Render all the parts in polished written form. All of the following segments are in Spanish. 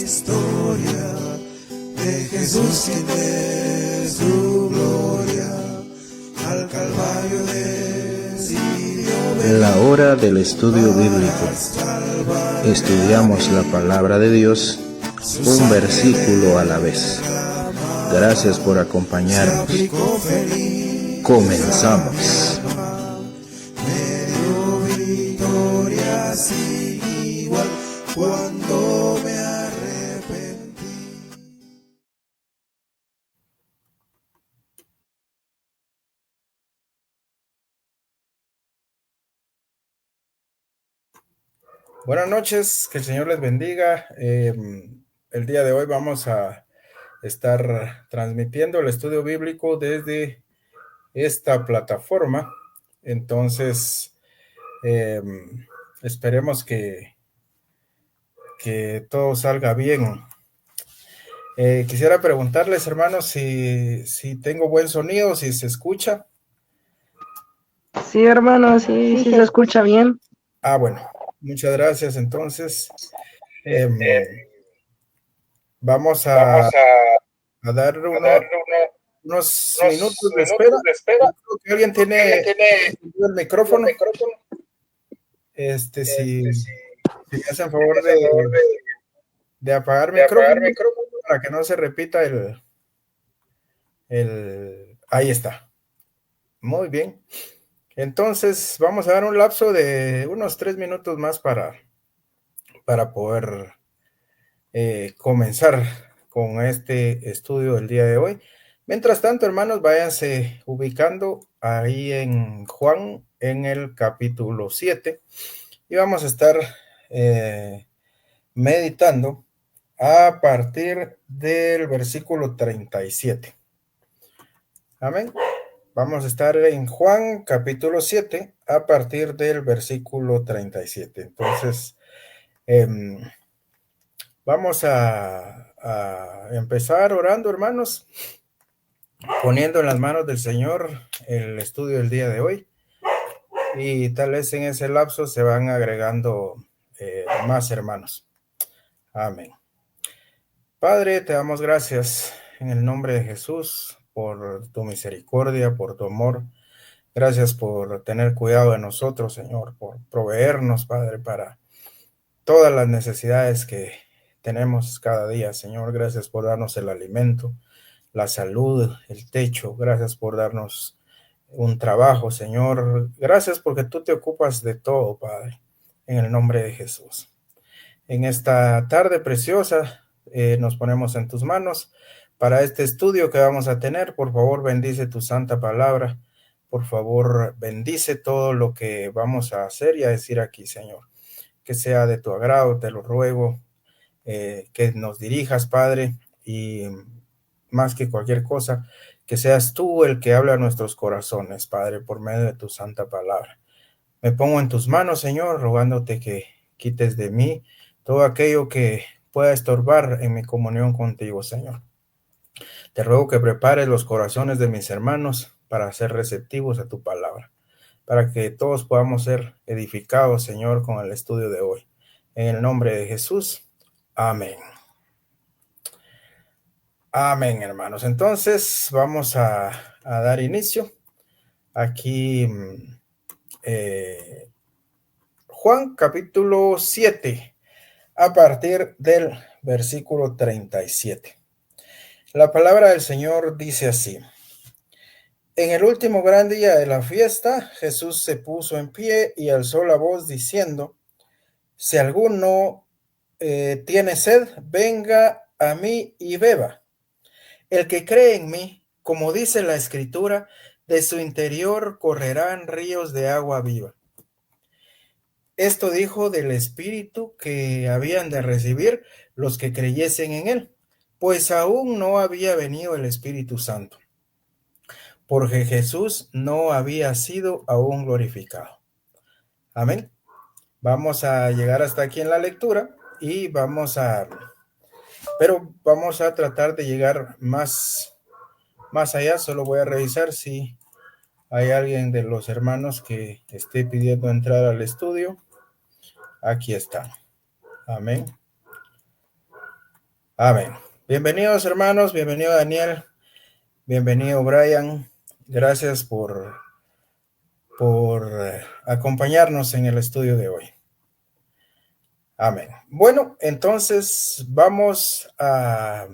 historia de Jesús quien de su gloria al Calvario decidió. La hora del estudio bíblico. Estudiamos la palabra de Dios, un versículo a la vez. Gracias por acompañarnos. Comenzamos. Me dio victoria sin igual cuando me arrepentí. Buenas noches, que el Señor les bendiga. El día de hoy vamos a estar transmitiendo el estudio bíblico desde esta plataforma. Entonces, esperemos que todo salga bien. Quisiera preguntarles, hermanos, si tengo buen sonido, si se escucha. Sí, hermano, sí se escucha bien. Bueno, muchas gracias. Entonces, vamos a dar unos minutos de espera. Creo que alguien tiene el micrófono. Si me hacen favor de apagar micrófono para que no se repita ahí está. Muy bien. Entonces vamos a dar un lapso de unos 3 minutos más para poder comenzar con este estudio del día de hoy. Mientras tanto, hermanos, váyanse ubicando ahí en Juan, en el capítulo 7, y vamos a estar meditando a partir del versículo 37. Amén. Vamos a estar en Juan, capítulo 7, a partir del versículo 37. Entonces, vamos a empezar orando, hermanos, poniendo en las manos del Señor el estudio del día de hoy, y tal vez en ese lapso se van agregando más hermanos. Amén. Padre, te damos gracias en el nombre de Jesús por tu misericordia, por tu amor. Gracias por tener cuidado de nosotros, Señor, por proveernos, Padre, para todas las necesidades que tenemos cada día, Señor. Gracias por darnos el alimento, la salud, el techo. Gracias por darnos un trabajo, Señor. Gracias porque tú te ocupas de todo, Padre, en el nombre de Jesús. En esta tarde preciosa nos ponemos en tus manos para este estudio que vamos a tener. Por favor, bendice tu santa palabra. Por favor, bendice todo lo que vamos a hacer y a decir aquí, Señor. Que sea de tu agrado, te lo ruego, que nos dirijas, Padre, y más que cualquier cosa, que seas tú el que habla a nuestros corazones, Padre, por medio de tu santa palabra. Me pongo en tus manos, Señor, rogándote que quites de mí todo aquello que pueda estorbar en mi comunión contigo, Señor. Te ruego que prepares los corazones de mis hermanos para ser receptivos a tu palabra, para que todos podamos ser edificados, Señor, con el estudio de hoy. En el nombre de Jesús, amén. Amén, hermanos. Entonces, vamos a dar inicio. Aquí, Juan, capítulo 7, a partir del versículo 37. La palabra del Señor dice así: En el último gran día de la fiesta, Jesús se puso en pie y alzó la voz diciendo: Si alguno tiene sed, venga a mí y beba. El que cree en mí, como dice la Escritura, de su interior correrán ríos de agua viva. Esto dijo del Espíritu que habían de recibir los que creyesen en él, pues aún no había venido el Espíritu Santo, porque Jesús no había sido aún glorificado. Amén. Vamos a llegar hasta aquí en la lectura y vamos a tratar de llegar más allá. Solo voy a revisar si hay alguien de los hermanos que esté pidiendo entrar al estudio. Aquí está. Amén. Amén. Bienvenidos hermanos, bienvenido Daniel, bienvenido Brian. Gracias por acompañarnos en el estudio de hoy. Amén. Bueno, entonces vamos a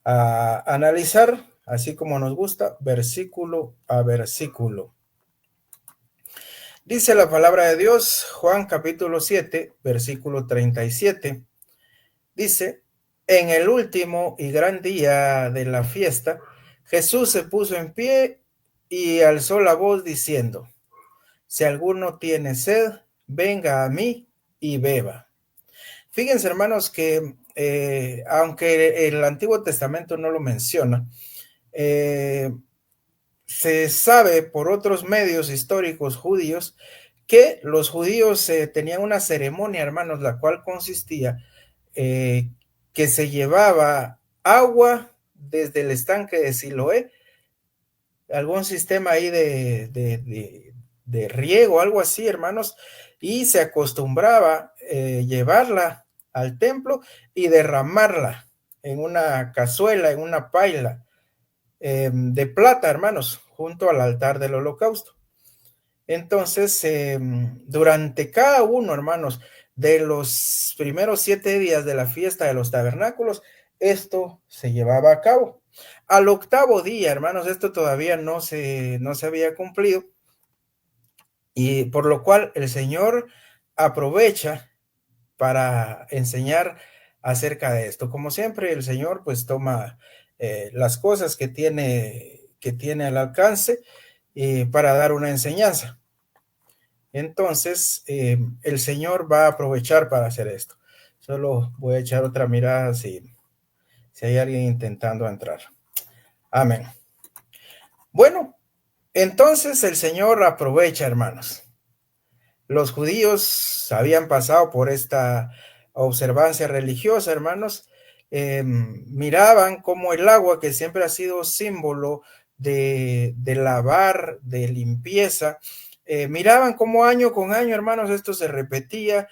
analizar, así como nos gusta, versículo a versículo. Dice la palabra de Dios, Juan capítulo 7, versículo 37. Dice, en el último y gran día de la fiesta, Jesús se puso en pie y alzó la voz diciendo, si alguno tiene sed, venga a mí y beba. Fíjense, hermanos, que aunque el Antiguo Testamento no lo menciona, se sabe por otros medios históricos judíos que los judíos tenían una ceremonia, hermanos, la cual consistía que se llevaba agua desde el estanque de Siloé, algún sistema ahí de riego, algo así, hermanos, y se acostumbraba llevarla al templo y derramarla en una cazuela, en una paila de plata, hermanos, junto al altar del holocausto. Entonces, durante cada uno, hermanos, de los primeros 7 días de la fiesta de los tabernáculos, esto se llevaba a cabo. Al octavo día, hermanos, esto todavía no se había cumplido, y por lo cual el Señor aprovecha para enseñar acerca de esto. Como siempre, el Señor pues toma las cosas que tiene al alcance para dar una enseñanza. Entonces, el Señor va a aprovechar para hacer esto. Solo voy a echar otra mirada si hay alguien intentando entrar. Amén. Bueno, entonces el Señor aprovecha, hermanos. Los judíos habían pasado por esta observancia religiosa, hermanos. Miraban cómo el agua, que siempre ha sido símbolo de lavar, de limpieza, miraban cómo año con año, hermanos, esto se repetía.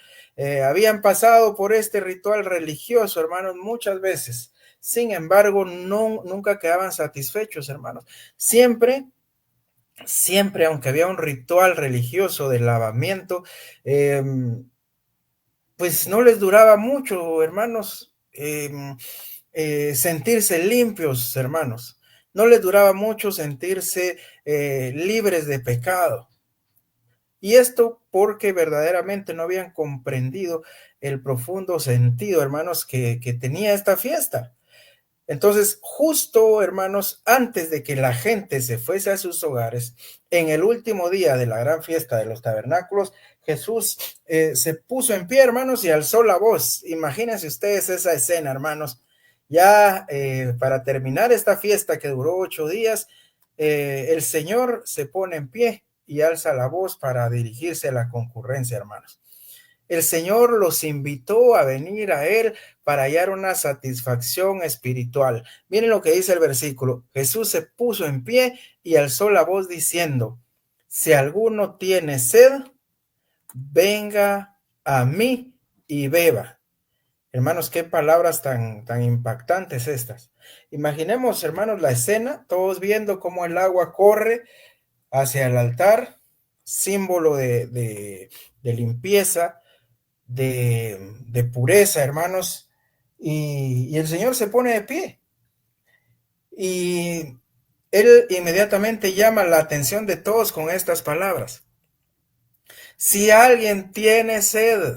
Habían pasado por este ritual religioso, hermanos, muchas veces. Sin embargo, nunca quedaban satisfechos, hermanos. Siempre, aunque había un ritual religioso de lavamiento, pues no les duraba mucho, hermanos, sentirse limpios, hermanos. No les duraba mucho sentirse libres de pecado. Y esto porque verdaderamente no habían comprendido el profundo sentido, hermanos, que tenía esta fiesta. Entonces, justo, hermanos, antes de que la gente se fuese a sus hogares, en el último día de la gran fiesta de los tabernáculos, Jesús se puso en pie, hermanos, y alzó la voz. Imagínense ustedes esa escena, hermanos. Ya para terminar esta fiesta que duró 8 días, el Señor se pone en pie y alza la voz para dirigirse a la concurrencia, hermanos. El Señor los invitó a venir a Él para hallar una satisfacción espiritual. Miren lo que dice el versículo. Jesús se puso en pie y alzó la voz diciendo, si alguno tiene sed, venga a mí y beba. Hermanos, qué palabras tan impactantes estas. Imaginemos, hermanos, la escena, todos viendo cómo el agua corre hacia el altar, símbolo de limpieza, de pureza, hermanos, y el Señor se pone de pie y Él inmediatamente llama la atención de todos con estas palabras. Si alguien tiene sed,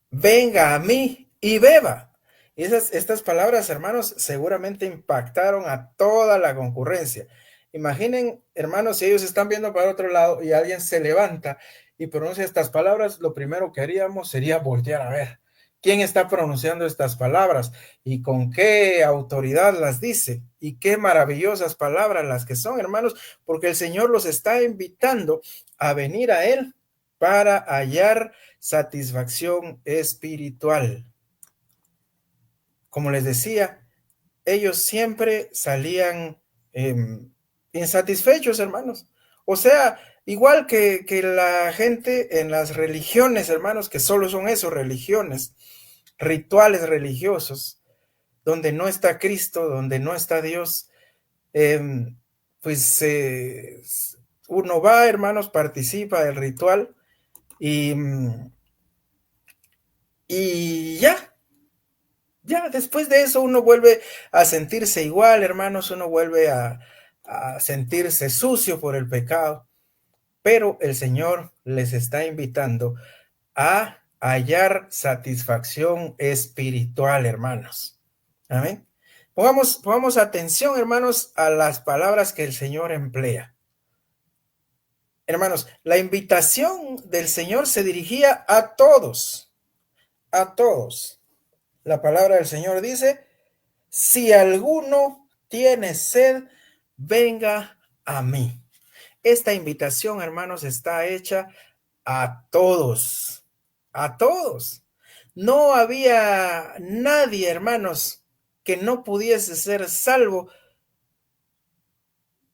venga a mí y beba. Y estas palabras, hermanos, seguramente impactaron a toda la concurrencia. Imaginen, hermanos, si ellos están viendo para otro lado y alguien se levanta y pronuncia estas palabras, lo primero que haríamos sería voltear a ver quién está pronunciando estas palabras y con qué autoridad las dice, y qué maravillosas palabras las que son, hermanos, porque el Señor los está invitando a venir a Él para hallar satisfacción espiritual. Como les decía, ellos siempre salían insatisfechos, hermanos. O sea, igual que la gente en las religiones, hermanos, que solo son eso, religiones. rituales religiosos, donde no está Cristo, donde no está Dios, pues uno va, hermanos, participa del ritual y ya después de eso uno vuelve a sentirse igual, hermanos, uno vuelve a sentirse sucio por el pecado, pero el Señor les está invitando a hallar satisfacción espiritual, hermanos. Amén. Pongamos atención, hermanos, a las palabras que el Señor emplea. Hermanos, la invitación del Señor se dirigía a todos, a todos. La palabra del Señor dice, si alguno tiene sed, venga a mí. Esta invitación, hermanos, está hecha a todos, a todos. No había nadie, hermanos, que no pudiese ser salvo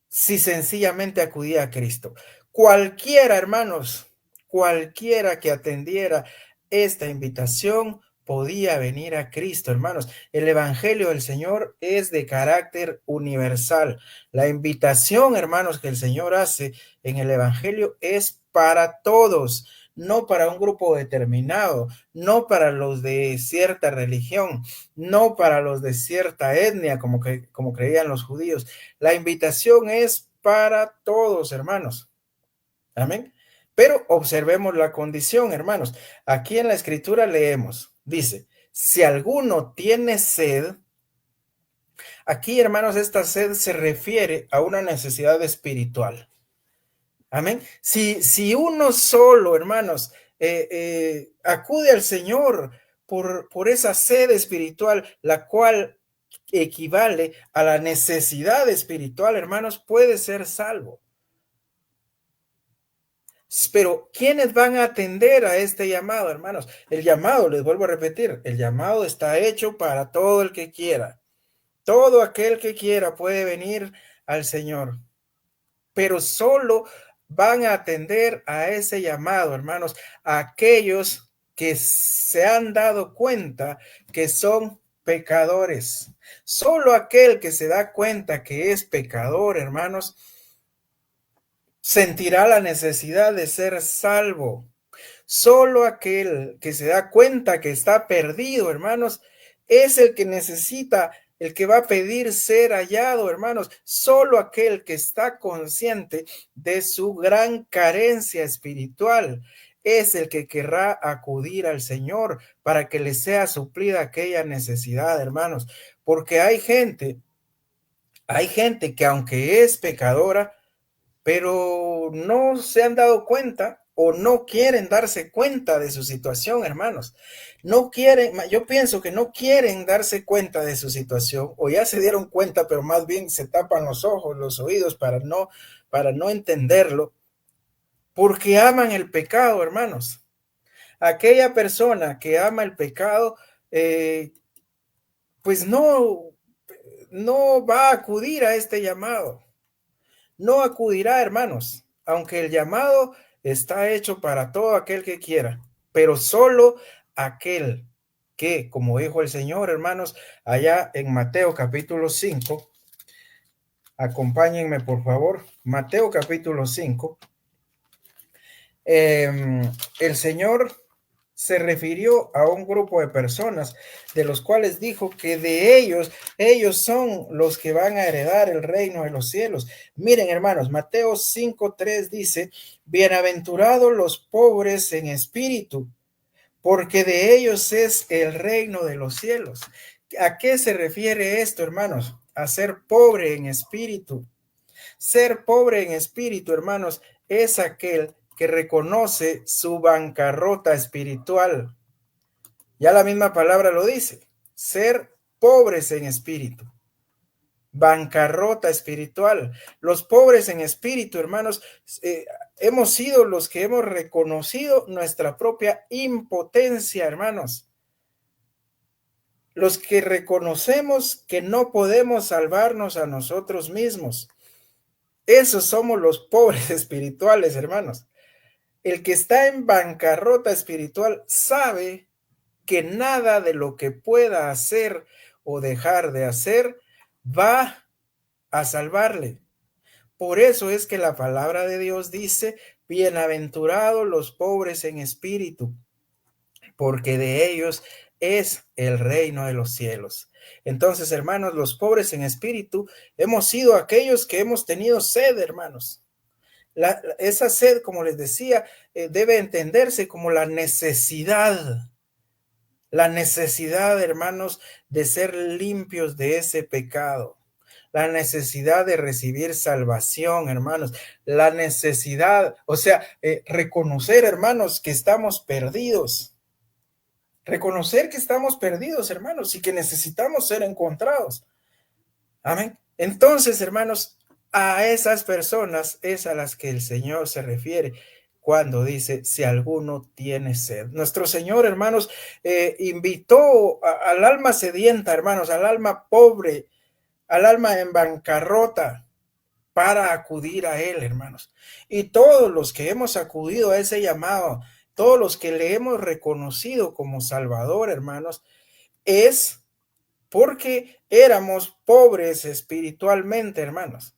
si sencillamente acudía a Cristo. Cualquiera, hermanos, cualquiera que atendiera esta invitación podía venir a Cristo, hermanos. El Evangelio del Señor es de carácter universal. La invitación, hermanos, que el Señor hace en el Evangelio es para todos, no para un grupo determinado, no para los de cierta religión, no para los de cierta etnia, como creían los judíos. La invitación es para todos, hermanos. Amén. Pero observemos la condición, hermanos. Aquí en la escritura leemos, dice, si alguno tiene sed, aquí, hermanos, esta sed se refiere a una necesidad espiritual. Amén. Si uno solo, hermanos, acude al Señor por esa sed espiritual, la cual equivale a la necesidad espiritual, hermanos, puede ser salvo. Pero ¿quiénes van a atender a este llamado, hermanos? El llamado, les vuelvo a repetir, el llamado está hecho para todo el que quiera. Todo aquel que quiera puede venir al Señor, pero solo van a atender a ese llamado, hermanos, a aquellos que se han dado cuenta que son pecadores. Solo aquel que se da cuenta que es pecador, hermanos, sentirá la necesidad de ser salvo. Solo aquel que se da cuenta que está perdido, hermanos, es el que necesita, el que va a pedir ser hallado, hermanos. Solo aquel que está consciente de su gran carencia espiritual es el que querrá acudir al Señor para que le sea suplida aquella necesidad, hermanos. Porque hay gente que aunque es pecadora, pero no se han dado cuenta o no quieren darse cuenta de su situación, hermanos. No quieren, yo pienso que no quieren darse cuenta de su situación, o ya se dieron cuenta, pero más bien se tapan los ojos, los oídos para no entenderlo, porque aman el pecado, hermanos. Aquella persona que ama el pecado, pues no va a acudir a este llamado. No acudirá, hermanos, aunque el llamado está hecho para todo aquel que quiera, pero solo aquel que, como dijo el Señor, hermanos, allá en Mateo capítulo 5, acompáñenme por favor, Mateo capítulo 5, el Señor se refirió a un grupo de personas de los cuales dijo que de ellos son los que van a heredar el reino de los cielos. Miren, hermanos, Mateo 5:3 dice, bienaventurados los pobres en espíritu, porque de ellos es el reino de los cielos. ¿A qué se refiere esto, hermanos? A ser pobre en espíritu. Ser pobre en espíritu, hermanos, es aquel que reconoce su bancarrota espiritual. Ya la misma palabra lo dice, ser pobres en espíritu, bancarrota espiritual. Los pobres en espíritu, hermanos, hemos sido los que hemos reconocido nuestra propia impotencia, hermanos. Los que reconocemos que no podemos salvarnos a nosotros mismos. Esos somos los pobres espirituales, hermanos. El que está en bancarrota espiritual sabe que nada de lo que pueda hacer o dejar de hacer va a salvarle. Por eso es que la palabra de Dios dice, bienaventurados los pobres en espíritu, porque de ellos es el reino de los cielos. Entonces, hermanos, los pobres en espíritu hemos sido aquellos que hemos tenido sed, hermanos. Esa sed, como les decía, debe entenderse como la necesidad, hermanos, de ser limpios de ese pecado. La necesidad de recibir salvación, hermanos, la necesidad, o sea, reconocer, hermanos, que estamos perdidos, hermanos, y que necesitamos ser encontrados. Amén. Entonces, hermanos, a esas personas es a las que el Señor se refiere cuando dice, si alguno tiene sed. Nuestro Señor, hermanos, invitó al alma sedienta, hermanos, al alma pobre, al alma en bancarrota, para acudir a Él, hermanos. Y todos los que hemos acudido a ese llamado, todos los que le hemos reconocido como Salvador, hermanos, es porque éramos pobres espiritualmente, hermanos.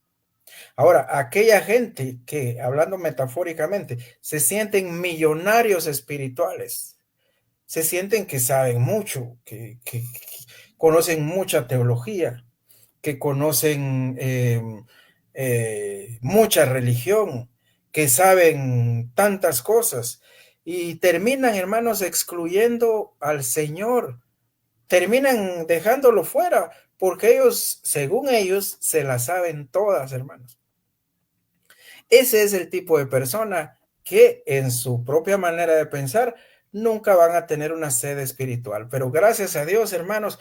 Ahora, aquella gente que, hablando metafóricamente, se sienten millonarios espirituales, se sienten que saben mucho, que conocen mucha teología, que conocen mucha religión, que saben tantas cosas y terminan, hermanos, excluyendo al Señor, terminan dejándolo fuera porque ellos, según ellos, se las saben todas, hermanos. Ese es el tipo de persona que en su propia manera de pensar nunca van a tener una sed espiritual. Pero gracias a Dios, hermanos,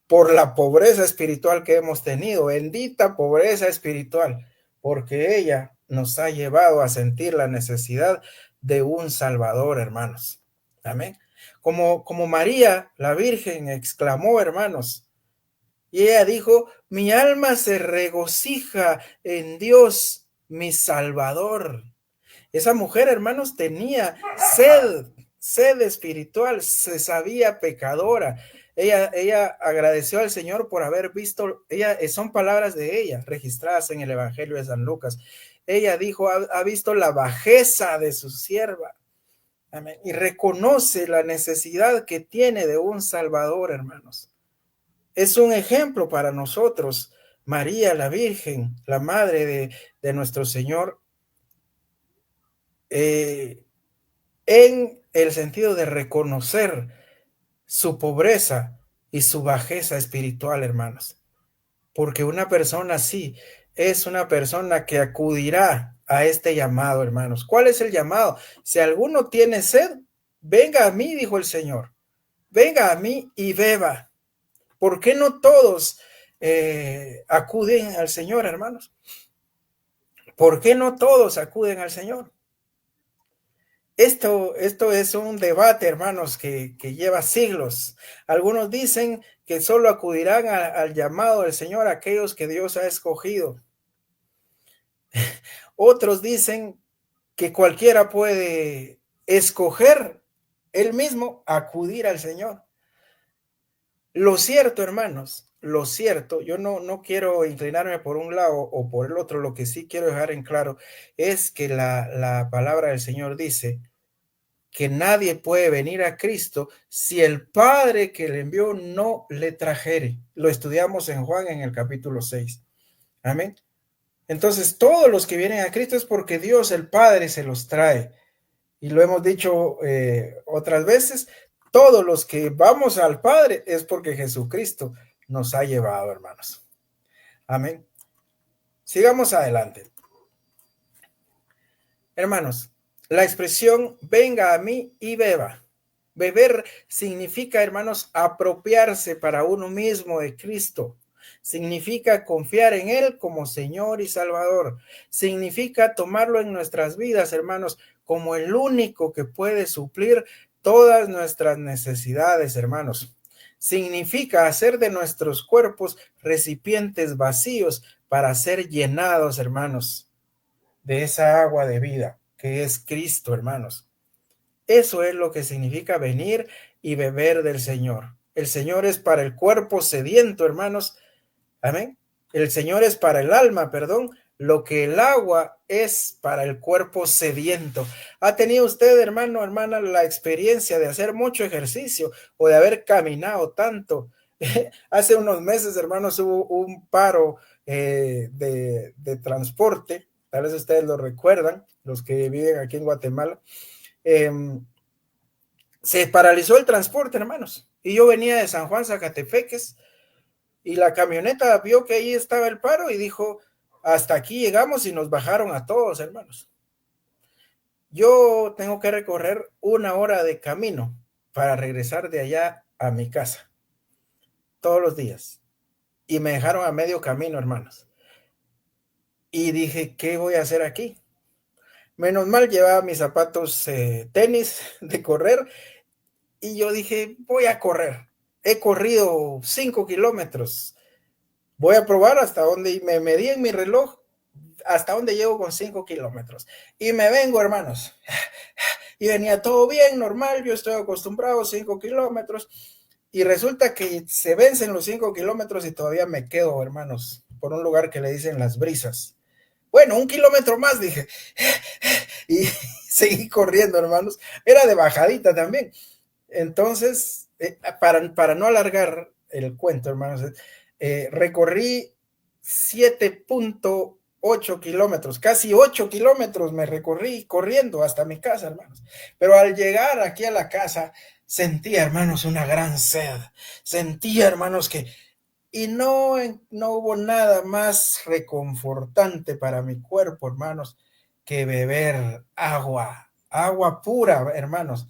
por la pobreza espiritual que hemos tenido, bendita pobreza espiritual, porque ella nos ha llevado a sentir la necesidad de un Salvador, hermanos. Amén. Como María, la Virgen, exclamó, hermanos, y ella dijo, mi alma se regocija en Dios, mi Salvador. Esa mujer, hermanos, tenía sed espiritual, se sabía pecadora. Ella agradeció al Señor por haber visto, son palabras de ella, registradas en el Evangelio de San Lucas. Ella dijo, ha visto la bajeza de su sierva. Amén. Y reconoce la necesidad que tiene de un Salvador, hermanos. Es un ejemplo para nosotros, María, la Virgen, la madre de nuestro Señor, en el sentido de reconocer su pobreza y su bajeza espiritual, hermanos. Porque una persona así es una persona que acudirá a este llamado, hermanos. ¿Cuál es el llamado? Si alguno tiene sed, venga a mí, dijo el Señor. Venga a mí y beba. ¿Por qué no todos acuden al Señor, hermanos? ¿Por qué no todos acuden al Señor? Esto es un debate, hermanos, que lleva siglos. Algunos dicen que solo acudirán al llamado del Señor aquellos que Dios ha escogido. Otros dicen que cualquiera puede escoger él mismo acudir al Señor. Lo cierto, hermanos, lo cierto, yo no quiero inclinarme por un lado o por el otro, lo que sí quiero dejar en claro es que la palabra del Señor dice que nadie puede venir a Cristo si el Padre que le envió no le trajere. Lo estudiamos en Juan en el capítulo 6. Amén. Entonces, todos los que vienen a Cristo es porque Dios, el Padre, se los trae. Y lo hemos dicho otras veces, todos los que vamos al Padre es porque Jesucristo nos ha llevado, hermanos. Amén. Sigamos adelante. Hermanos, la expresión venga a mí y beba. Beber significa, hermanos, apropiarse para uno mismo de Cristo. Significa confiar en Él como Señor y Salvador. Significa tomarlo en nuestras vidas, hermanos, como el único que puede suplir todas nuestras necesidades, hermanos. Significa hacer de nuestros cuerpos recipientes vacíos para ser llenados, hermanos, de esa agua de vida que es Cristo, hermanos. Eso es lo que significa venir y beber del Señor. El Señor es para el cuerpo sediento, hermanos. Amén. El Señor es para el alma, perdón, lo que el agua es para el cuerpo sediento. ¿Ha tenido usted, hermano, hermana, la experiencia de hacer mucho ejercicio o de haber caminado tanto? Hace unos meses, hermanos, hubo un paro de transporte. Tal vez ustedes lo recuerdan, los que viven aquí en Guatemala. Se paralizó el transporte, hermanos. Y yo venía de San Juan, Zacatepeques, y la camioneta vio que ahí estaba el paro y dijo, hasta aquí llegamos, y nos bajaron a todos, hermanos. Yo tengo que recorrer 1 hora de camino para regresar de allá a mi casa, todos los días. Y me dejaron a medio camino, hermanos. Y dije, ¿qué voy a hacer aquí? Menos mal llevaba mis zapatos tenis de correr, y yo dije, voy a correr. He corrido 5 kilómetros. Voy a probar hasta dónde, me medí en mi reloj, hasta dónde llego con 5 kilómetros. Y me vengo, hermanos. Y venía todo bien, normal, yo estoy acostumbrado a 5 kilómetros. Y resulta que se vencen los 5 kilómetros y todavía me quedo, hermanos, por un lugar que le dicen Las Brisas. Bueno, 1 kilómetro más, dije. Y seguí corriendo, hermanos. Era de bajadita también. Entonces, para no alargar el cuento, hermanos, recorrí 7.8 kilómetros, casi 8 kilómetros me recorrí corriendo hasta mi casa, hermanos. Pero al llegar aquí a la casa, sentía, hermanos, una gran sed. Sentía, hermanos, y no hubo nada más reconfortante para mi cuerpo, hermanos, que beber agua pura, hermanos.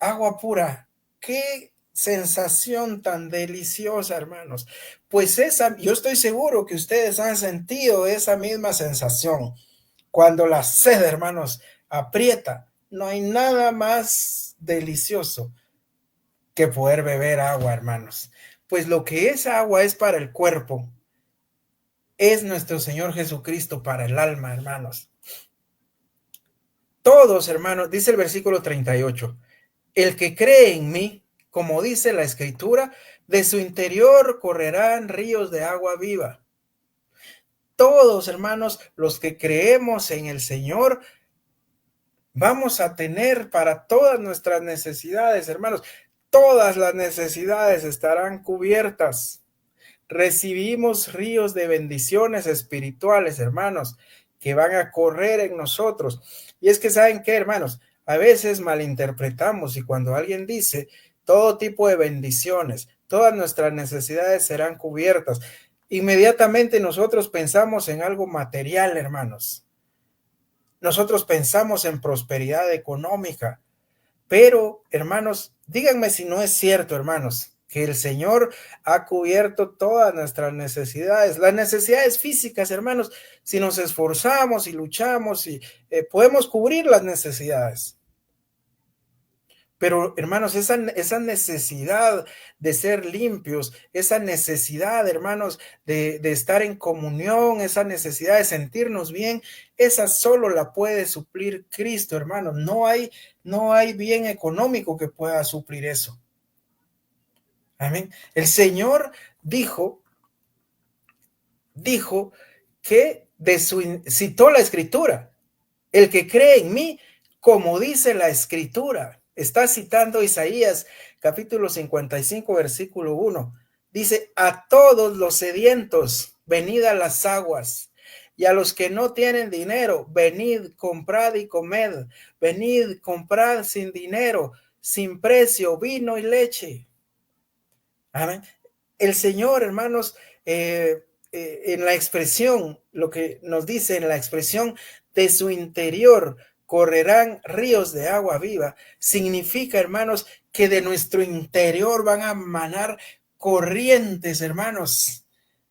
Agua pura, qué sensación tan deliciosa, hermanos. Pues yo estoy seguro que ustedes han sentido esa misma sensación. Cuando la sed, hermanos, aprieta, no hay nada más delicioso que poder beber agua, hermanos. Pues lo que esa agua es para el cuerpo, es nuestro Señor Jesucristo para el alma, hermanos. Todos, hermanos, dice el versículo 38. El que cree en mí, como dice la Escritura, de su interior correrán ríos de agua viva. Todos, hermanos, los que creemos en el Señor, vamos a tener para todas nuestras necesidades, hermanos. Todas las necesidades estarán cubiertas. Recibimos ríos de bendiciones espirituales, hermanos, que van a correr en nosotros. Y es que, ¿saben qué, hermanos? A veces malinterpretamos, y cuando alguien dice todo tipo de bendiciones, todas nuestras necesidades serán cubiertas, inmediatamente nosotros pensamos en algo material, hermanos. Nosotros pensamos en prosperidad económica. Pero, hermanos, díganme si no es cierto, hermanos, que el Señor ha cubierto todas nuestras necesidades, las necesidades físicas, hermanos. Si nos esforzamos y luchamos, y podemos cubrir las necesidades. Pero, hermanos, esa necesidad de ser limpios, esa necesidad, hermanos, de estar en comunión, esa necesidad de sentirnos bien, esa solo la puede suplir Cristo, hermanos. No hay bien económico que pueda suplir eso. Amén. El Señor dijo que citó la Escritura. El que cree en mí, como dice la Escritura. Está citando Isaías, capítulo 55, versículo 1. Dice, a todos los sedientos, venid a las aguas, y a los que no tienen dinero, venid, comprad y comed. Venid, comprad sin dinero, sin precio, vino y leche. Amén. El Señor, hermanos, en la expresión, lo que nos dice en la expresión de su interior, correrán ríos de agua viva, significa, hermanos, que de nuestro interior van a manar corrientes, hermanos,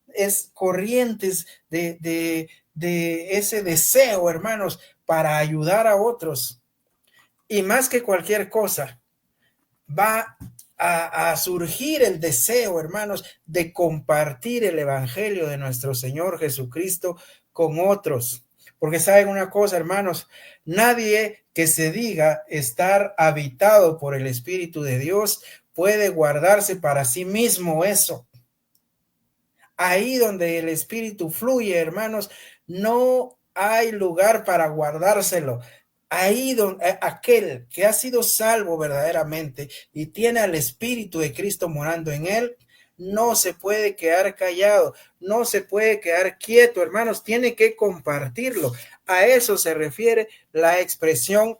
es corrientes de ese deseo, hermanos, para ayudar a otros. Y más que cualquier cosa, va a surgir el deseo, hermanos, de compartir el evangelio de nuestro Señor Jesucristo con otros. Porque saben una cosa, hermanos, nadie que se diga estar habitado por el Espíritu de Dios puede guardarse para sí mismo eso. Ahí donde el Espíritu fluye, hermanos, no hay lugar para guardárselo. Ahí donde aquel que ha sido salvo verdaderamente y tiene al Espíritu de Cristo morando en él, no se puede quedar callado, no se puede quedar quieto, hermanos, tiene que compartirlo. A eso se refiere la expresión: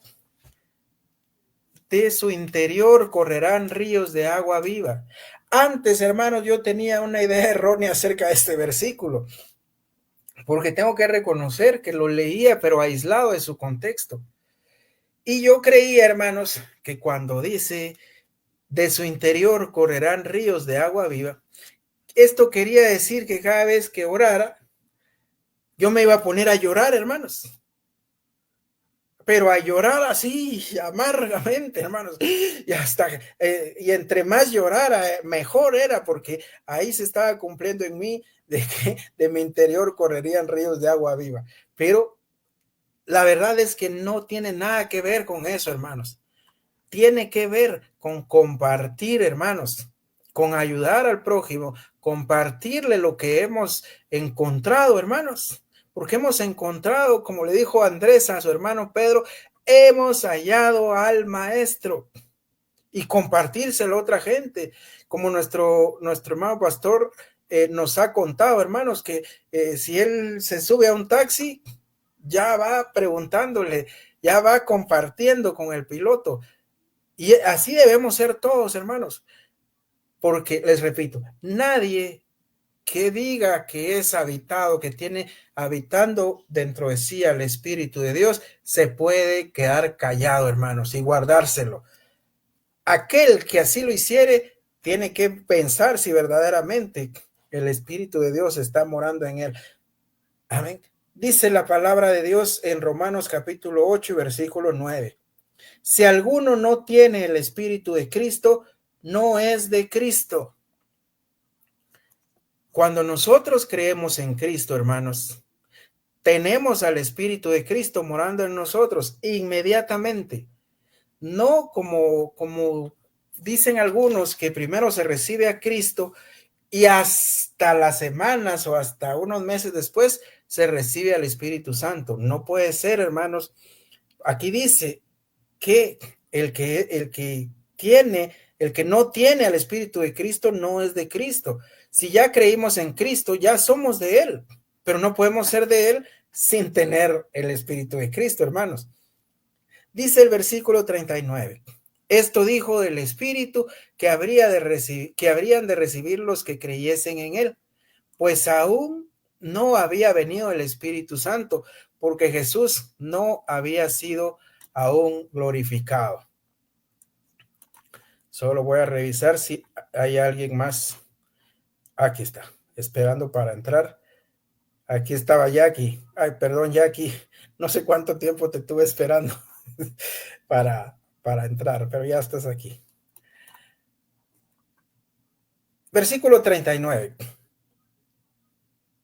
de su interior correrán ríos de agua viva. Antes, hermanos, yo tenía una idea errónea acerca de este versículo, porque tengo que reconocer que lo leía, pero aislado de su contexto. Y yo creía, hermanos, que cuando dice de su interior correrán ríos de agua viva, esto quería decir que cada vez que orara, yo me iba a poner a llorar, hermanos. Pero a llorar así amargamente, hermanos, y hasta y entre más llorara, mejor era, porque ahí se estaba cumpliendo en mí de que de mi interior correrían ríos de agua viva. Pero la verdad es que no tiene nada que ver con eso, hermanos. Tiene que ver con compartir, hermanos, con ayudar al prójimo, compartirle lo que hemos encontrado, hermanos. Porque hemos encontrado, como le dijo Andrés a su hermano Pedro, hemos hallado al maestro, y compartírselo a otra gente, como nuestro hermano pastor nos ha contado, hermanos, que si él se sube a un taxi, ya va preguntándole, ya va compartiendo con el piloto, y así debemos ser todos, hermanos, porque les repito, nadie que diga que es habitado, que tiene habitando dentro de sí al Espíritu de Dios, se puede quedar callado, hermanos, y guardárselo. Aquel que así lo hiciere, tiene que pensar si verdaderamente el Espíritu de Dios está morando en él. Amén. Dice la palabra de Dios en Romanos capítulo 8, versículo 9. Si alguno no tiene el Espíritu de Cristo, no es de Cristo. Cuando nosotros creemos en Cristo, hermanos, tenemos al Espíritu de Cristo morando en nosotros inmediatamente. No como dicen algunos, que primero se recibe a Cristo y hasta las semanas o hasta unos meses después se recibe al Espíritu Santo. No puede ser, hermanos. Aquí dice que el que no tiene al Espíritu de Cristo no es de Cristo. Si ya creímos en Cristo, ya somos de él, pero no podemos ser de él sin tener el Espíritu de Cristo, hermanos. Dice el versículo 39. Esto dijo del Espíritu que habrían de recibir los que creyesen en él, pues aún no había venido el Espíritu Santo, porque Jesús no había sido aún glorificado. Solo voy a revisar si hay alguien más. Aquí está, esperando para entrar. Aquí estaba Jackie. Ay, perdón, Jackie. No sé cuánto tiempo te estuve esperando para entrar, pero ya estás aquí. Versículo 39.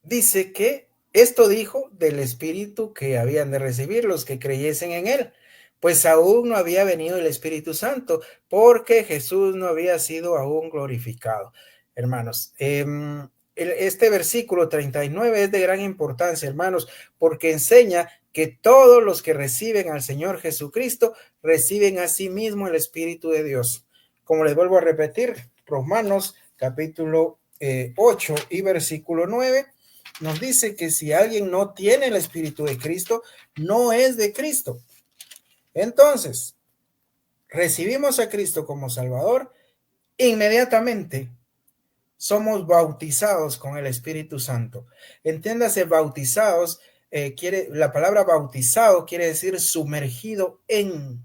Dice que esto dijo del Espíritu que habían de recibir los que creyesen en él, pues aún no había venido el Espíritu Santo, porque Jesús no había sido aún glorificado. Hermanos, este versículo 39 es de gran importancia, hermanos, porque enseña que todos los que reciben al Señor Jesucristo reciben a sí mismo el Espíritu de Dios. Como les vuelvo a repetir, Romanos capítulo 8 y versículo 9 nos dice que si alguien no tiene el Espíritu de Cristo, no es de Cristo. Entonces, recibimos a Cristo como Salvador, inmediatamente somos bautizados con el Espíritu Santo. Entiéndase, bautizados, la palabra bautizado quiere decir sumergido en,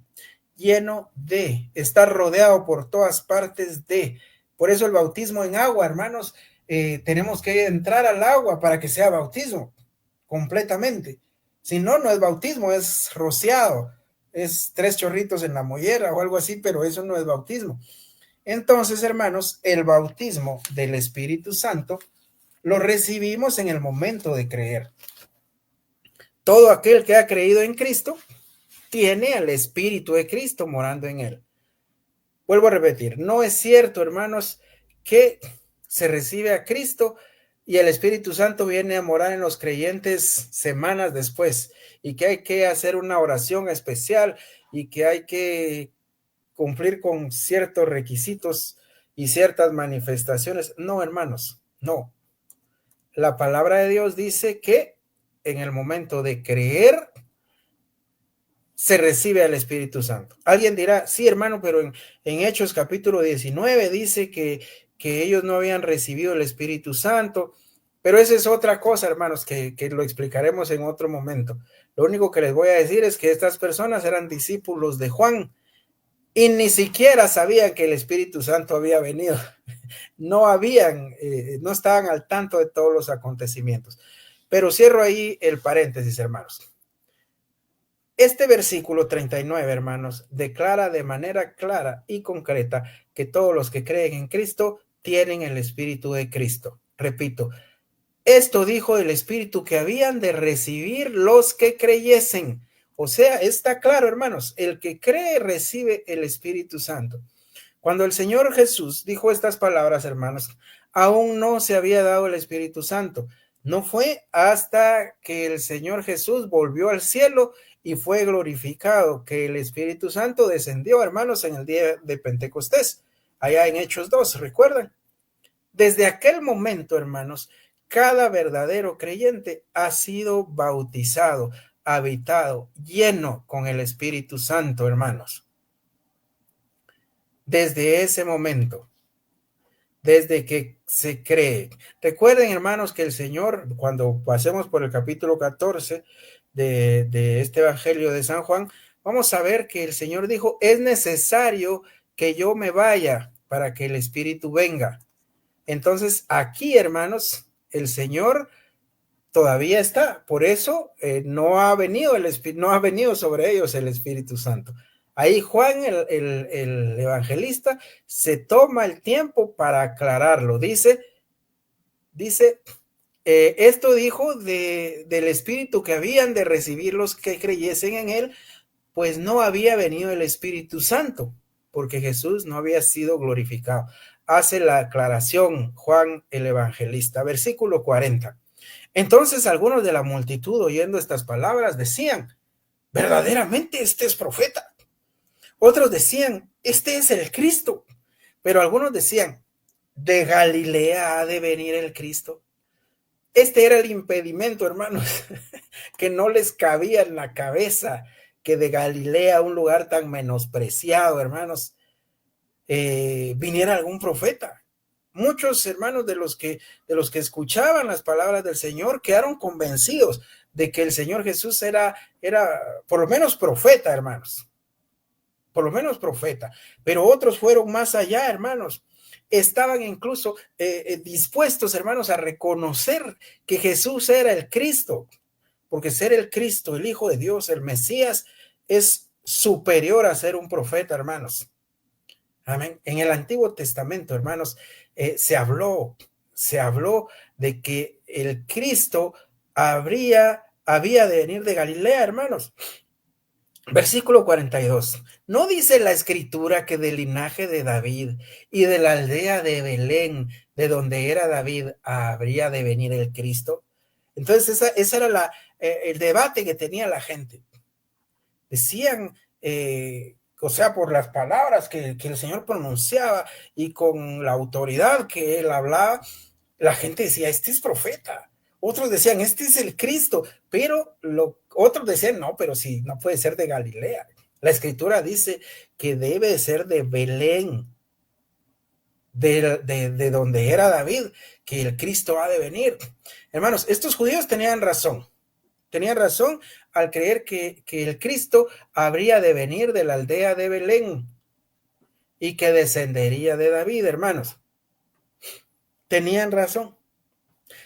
lleno de, estar rodeado por todas partes de. Por eso el bautismo en agua, hermanos, tenemos que entrar al agua para que sea bautismo completamente. Si no, no es bautismo, es rociado, es 3 chorritos en la mollera o algo así, pero eso no es bautismo. Entonces, hermanos, el bautismo del Espíritu Santo lo recibimos en el momento de creer. todo aquel que ha creído en Cristo tiene al Espíritu de Cristo morando en él. Vuelvo a repetir, no es cierto, hermanos, que se recibe a Cristo y el Espíritu Santo viene a morar en los creyentes semanas después, y que hay que hacer una oración especial y que hay que cumplir con ciertos requisitos y ciertas manifestaciones. No, hermanos, no. La palabra de Dios dice que en el momento de creer se recibe al Espíritu Santo. Alguien dirá, sí, hermano, pero en Hechos capítulo 19 dice que ellos no habían recibido el Espíritu Santo, pero esa es otra cosa, hermanos, que lo explicaremos en otro momento. Lo único que les voy a decir es que estas personas eran discípulos de Juan y ni siquiera sabían que el Espíritu Santo había venido. No estaban al tanto de todos los acontecimientos. Pero cierro ahí el paréntesis, hermanos. Este versículo 39, hermanos, declara de manera clara y concreta que todos los que creen en Cristo tienen el Espíritu de Cristo. Repito, esto dijo el Espíritu que habían de recibir los que creyesen. O sea, está claro, hermanos, el que cree recibe el Espíritu Santo. Cuando el Señor Jesús dijo estas palabras, hermanos, aún no se había dado el Espíritu Santo. No fue hasta que el Señor Jesús volvió al cielo y fue glorificado que el Espíritu Santo descendió, hermanos, en el día de Pentecostés, allá en Hechos 2, ¿recuerdan? Desde aquel momento, hermanos, cada verdadero creyente ha sido bautizado, habitado, lleno con el Espíritu Santo, hermanos. Desde ese momento, desde que se cree. Recuerden, hermanos, que el Señor, cuando pasemos por el capítulo 14 de este Evangelio de San Juan, vamos a ver que el Señor dijo, es necesario que yo me vaya para que el Espíritu venga. Entonces, aquí, hermanos, el Señor todavía está. Por eso no ha venido sobre ellos el Espíritu Santo. Ahí Juan, el evangelista, se toma el tiempo para aclararlo. Dice, esto dijo del Espíritu que habían de recibir los que creyesen en él, pues no había venido el Espíritu Santo, porque Jesús no había sido glorificado. Hace la aclaración Juan el evangelista. Versículo 40. Entonces algunos de la multitud, oyendo estas palabras, decían, verdaderamente este es profeta. Otros decían, este es el Cristo. Pero algunos decían, ¿de Galilea ha de venir el Cristo? Este era el impedimento, hermanos, que no les cabía en la cabeza que de Galilea, un lugar tan menospreciado, hermanos, viniera algún profeta. Muchos hermanos de los que escuchaban las palabras del Señor quedaron convencidos de que el Señor Jesús era por lo menos profeta, hermanos. Por lo menos profeta, pero otros fueron más allá, hermanos. Estaban incluso dispuestos, hermanos, a reconocer que Jesús era el Cristo, porque ser el Cristo, el Hijo de Dios, el Mesías, es superior a ser un profeta, hermanos. Amén. En el Antiguo Testamento, hermanos, se habló de que el Cristo había de venir de Galilea, hermanos. Versículo 42. ¿No dice la Escritura que del linaje de David y de la aldea de Belén, de donde era David, habría de venir el Cristo? Entonces esa era el debate que tenía la gente. Decían, o sea, por las palabras que el Señor pronunciaba y con la autoridad que él hablaba, la gente decía, este es profeta. Otros decían, este es el Cristo, pero otros decían, no, pero sí, no puede ser de Galilea. La Escritura dice que debe ser de Belén, de donde era David, que el Cristo ha de venir. Hermanos, estos judíos tenían razón al creer que el Cristo habría de venir de la aldea de Belén y que descendería de David, hermanos. Tenían razón.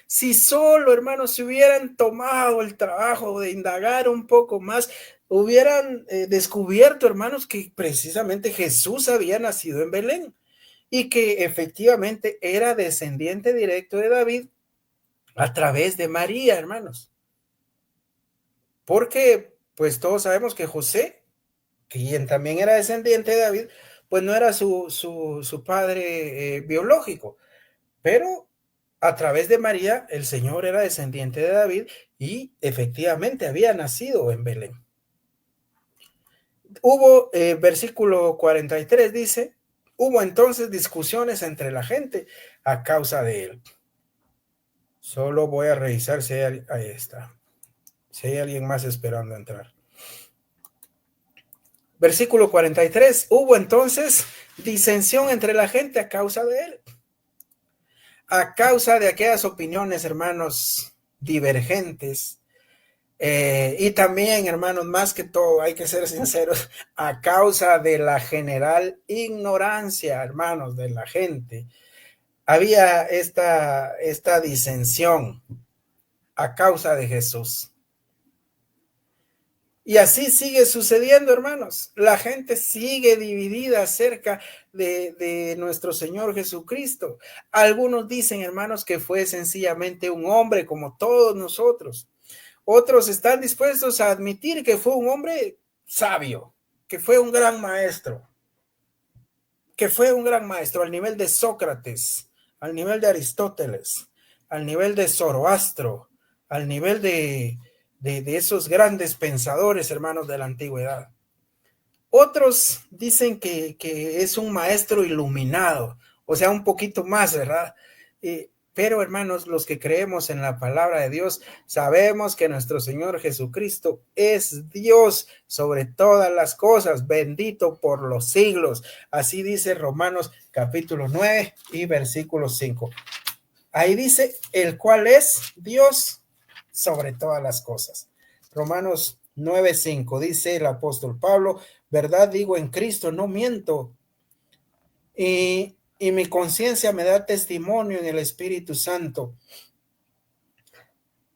Si solo, hermanos, se hubieran tomado el trabajo de indagar un poco más, hubieran descubierto, hermanos, que precisamente Jesús había nacido en Belén y que efectivamente era descendiente directo de David a través de María, hermanos. porque pues todos sabemos que José, quien también era descendiente de David, pues no era su padre biológico, pero a través de María el Señor era descendiente de David y efectivamente había nacido en Belén. Hubo, versículo 43 dice, hubo entonces discusiones entre la gente a causa de él. Solo voy a revisar si hay, ahí está, si hay alguien más esperando entrar. Versículo 43, hubo entonces disensión entre la gente a causa de él. A causa de aquellas opiniones, hermanos, divergentes. Y también, hermanos, más que todo, hay que ser sinceros, a causa de la general ignorancia, hermanos, de la gente. Había esta disensión a causa de Jesús. Y así sigue sucediendo, hermanos. La gente sigue dividida acerca de nuestro Señor Jesucristo. Algunos dicen, hermanos, que fue sencillamente un hombre como todos nosotros. Otros están dispuestos a admitir que fue un hombre sabio, que fue un gran maestro, al nivel de Sócrates, al nivel de Aristóteles, al nivel de Zoroastro, al nivel de esos grandes pensadores, hermanos, de la antigüedad. Otros dicen que es un maestro iluminado, o sea, un poquito más, ¿verdad? Pero, hermanos, los que creemos en la palabra de Dios, sabemos que nuestro Señor Jesucristo es Dios sobre todas las cosas, bendito por los siglos. Así dice Romanos capítulo 9 y versículo 5. Ahí dice, el cual es Dios sobre todas las cosas. Romanos 9:5 dice el apóstol Pablo, verdad digo en Cristo, no miento. Y mi conciencia me da testimonio en el Espíritu Santo.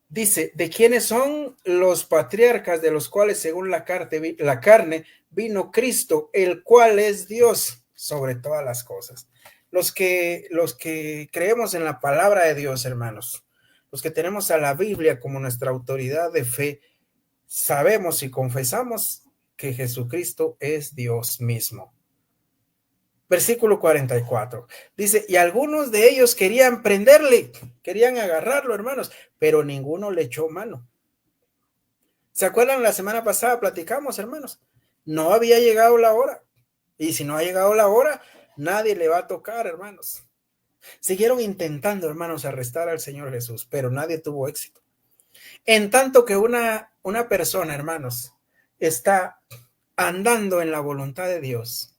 Dice, ¿de quiénes son los patriarcas de los cuales según la carne vino Cristo, el cual es Dios sobre todas las cosas? Los que creemos en la palabra de Dios, hermanos, los que tenemos a la Biblia como nuestra autoridad de fe, sabemos y confesamos que Jesucristo es Dios mismo. Versículo 44, dice, y algunos de ellos querían prenderle, querían agarrarlo, hermanos, pero ninguno le echó mano. ¿Se acuerdan? La semana pasada platicamos, hermanos, no había llegado la hora, y si no ha llegado la hora, nadie le va a tocar, hermanos. Siguieron intentando, hermanos, arrestar al Señor Jesús, pero nadie tuvo éxito. En tanto que una persona, hermanos, está andando en la voluntad de Dios,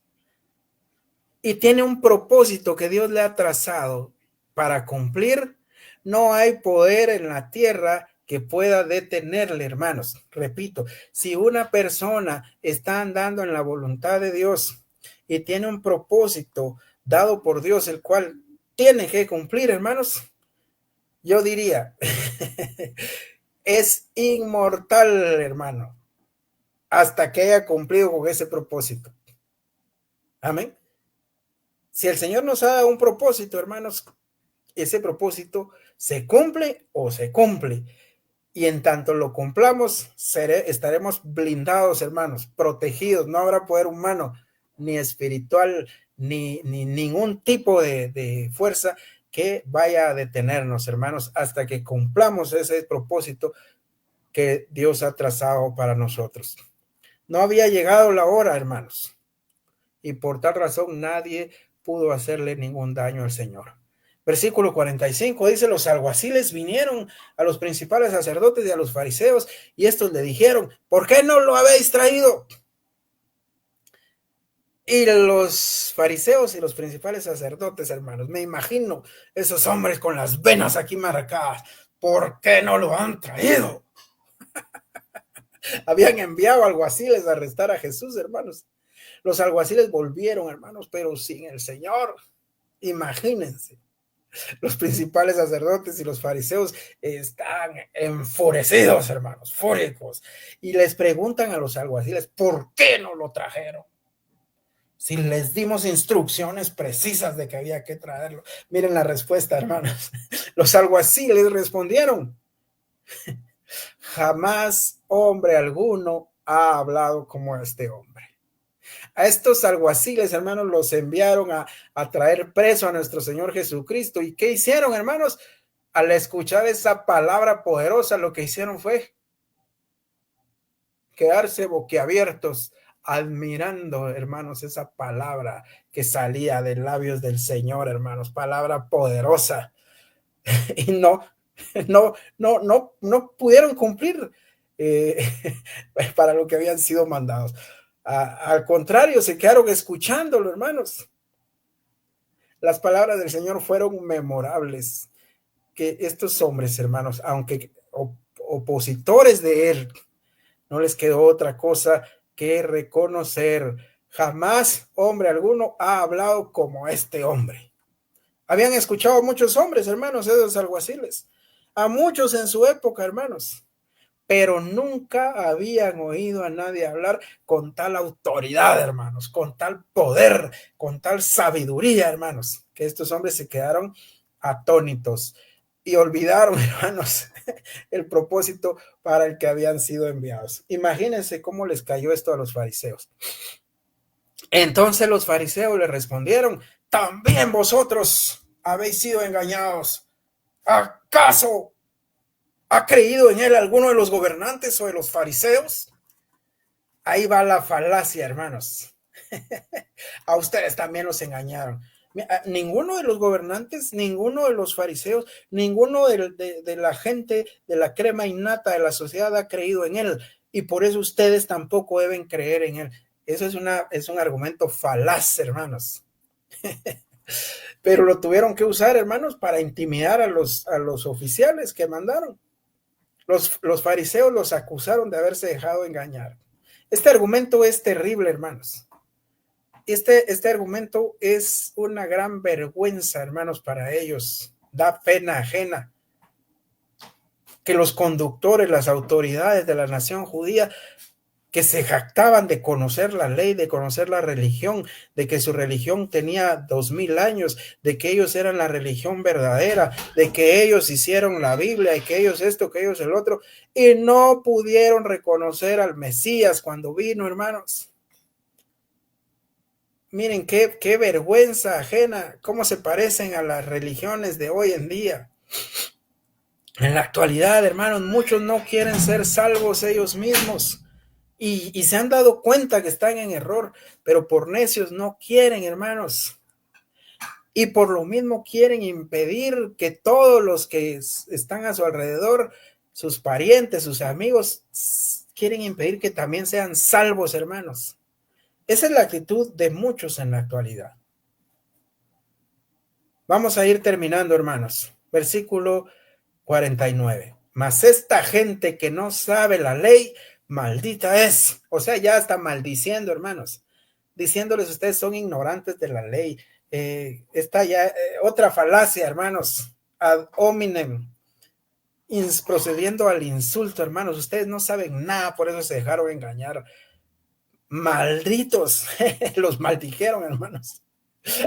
y tiene un propósito que Dios le ha trazado para cumplir, no hay poder en la tierra que pueda detenerle, hermanos. Repito, si una persona está andando en la voluntad de Dios y tiene un propósito dado por Dios, el cual tiene que cumplir, hermanos, yo diría, es inmortal, hermano, hasta que haya cumplido con ese propósito. Amén. Si el Señor nos ha dado un propósito, hermanos, ese propósito se cumple o se cumple. Y en tanto lo cumplamos, estaremos blindados, hermanos, protegidos. No habrá poder humano, ni espiritual, ni ningún tipo de fuerza que vaya a detenernos, hermanos, hasta que cumplamos ese propósito que Dios ha trazado para nosotros. No había llegado la hora, hermanos, y por tal razón nadie pudo hacerle ningún daño al Señor. Versículo 45 dice, los alguaciles vinieron a los principales sacerdotes y a los fariseos, y estos le dijeron, ¿por qué no lo habéis traído? Y los fariseos y los principales sacerdotes, hermanos, me imagino esos hombres con las venas aquí marcadas, ¿por qué no lo han traído? Habían enviado alguaciles a arrestar a Jesús, hermanos. Los alguaciles volvieron, hermanos, pero sin el Señor. Imagínense. Los principales sacerdotes y los fariseos están enfurecidos, hermanos, fúricos. Y les preguntan a los alguaciles, ¿por qué no lo trajeron? Si les dimos instrucciones precisas de que había que traerlo. Miren la respuesta, hermanos. Los alguaciles respondieron, Jamás hombre alguno ha hablado como este hombre. A estos alguaciles, hermanos, los enviaron a traer preso a nuestro Señor Jesucristo. ¿Y qué hicieron, hermanos? Al escuchar esa palabra poderosa, lo que hicieron fue quedarse boquiabiertos, admirando, hermanos, esa palabra que salía de labios del Señor, hermanos, palabra poderosa. Y no pudieron cumplir para lo que habían sido mandados. Al contrario, se quedaron escuchándolo, hermanos. Las palabras del Señor fueron memorables, que estos hombres, hermanos, aunque opositores de él, no les quedó otra cosa que reconocer: jamás hombre alguno ha hablado como este hombre. Habían escuchado a muchos hombres, hermanos, esos alguaciles, a muchos en su época, hermanos, pero nunca habían oído a nadie hablar con tal autoridad, hermanos, con tal poder, con tal sabiduría, hermanos, que estos hombres se quedaron atónitos y olvidaron, hermanos, el propósito para el que habían sido enviados. Imagínense cómo les cayó esto a los fariseos. Entonces los fariseos le respondieron: también vosotros habéis sido engañados. ¿Acaso ha creído en él alguno de los gobernantes o de los fariseos? Ahí va la falacia, hermanos. A ustedes también los engañaron. Ninguno de los gobernantes, ninguno de los fariseos, ninguno de la gente, de la crema innata de la sociedad ha creído en él, y por eso ustedes tampoco deben creer en él. Eso es un argumento falaz, hermanos. Pero lo tuvieron que usar, hermanos, para intimidar a los oficiales que mandaron. Los fariseos los acusaron de haberse dejado engañar. Este argumento es terrible, hermanos. Este argumento es una gran vergüenza, hermanos, para ellos. Da pena ajena que los conductores, las autoridades de la nación judía, que se jactaban de conocer la ley, de conocer la religión, de que su religión tenía 2000 años, de que ellos eran la religión verdadera, de que ellos hicieron la Biblia y que ellos esto, que ellos el otro, y no pudieron reconocer al Mesías cuando vino, hermanos. Miren qué vergüenza ajena, cómo se parecen a las religiones de hoy en día. En la actualidad, hermanos, muchos no quieren ser salvos ellos mismos. Y se han dado cuenta que están en error, pero por necios no quieren, hermanos. Y por lo mismo quieren impedir que todos los que están a su alrededor, sus parientes, sus amigos, quieren impedir que también sean salvos, hermanos. Esa es la actitud de muchos en la actualidad. Vamos a ir terminando, hermanos. Versículo 49. Mas esta gente que no sabe la ley, maldita es. O sea, ya está maldiciendo, hermanos, diciéndoles: ustedes son ignorantes de la ley. Está ya otra falacia, hermanos, ad hominem, procediendo al insulto, hermanos. Ustedes no saben nada, por eso se dejaron engañar. Malditos, los maldijeron, hermanos.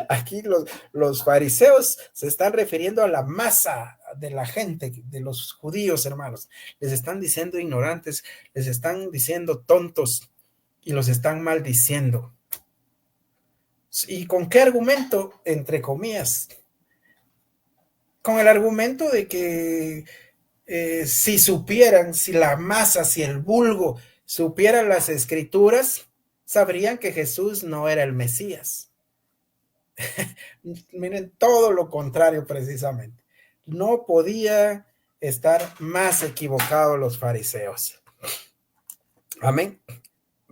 Aquí los fariseos se están refiriendo a la masa de la gente, de los judíos, hermanos. Les están diciendo ignorantes, les están diciendo tontos y los están maldiciendo. ¿Y con qué argumento? Entre comillas. Con el argumento de que si supieran, si la masa, si el vulgo supieran las escrituras, sabrían que Jesús no era el Mesías. Miren, todo lo contrario precisamente. No podía estar más equivocados los fariseos. Amén.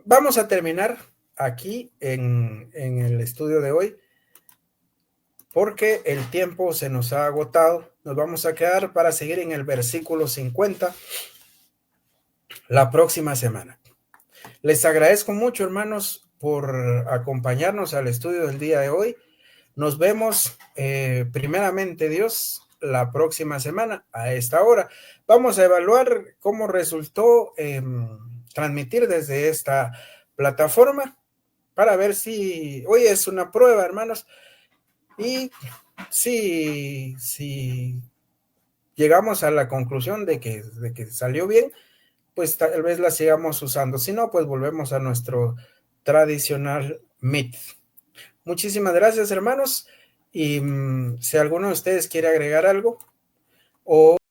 Vamos a terminar aquí en el estudio de hoy, porque el tiempo se nos ha agotado. Nos vamos a quedar para seguir en el versículo 50 la próxima semana. Les agradezco mucho, hermanos, por acompañarnos al estudio del día de hoy. Nos vemos, primeramente Dios, la próxima semana a esta hora. Vamos a evaluar cómo resultó transmitir desde esta plataforma para ver si hoy es una prueba, hermanos, y si llegamos a la conclusión de que salió bien, pues tal vez la sigamos usando. Si no, pues volvemos a nuestro tradicional Meet. Muchísimas gracias, hermanos. Y si alguno de ustedes quiere agregar algo o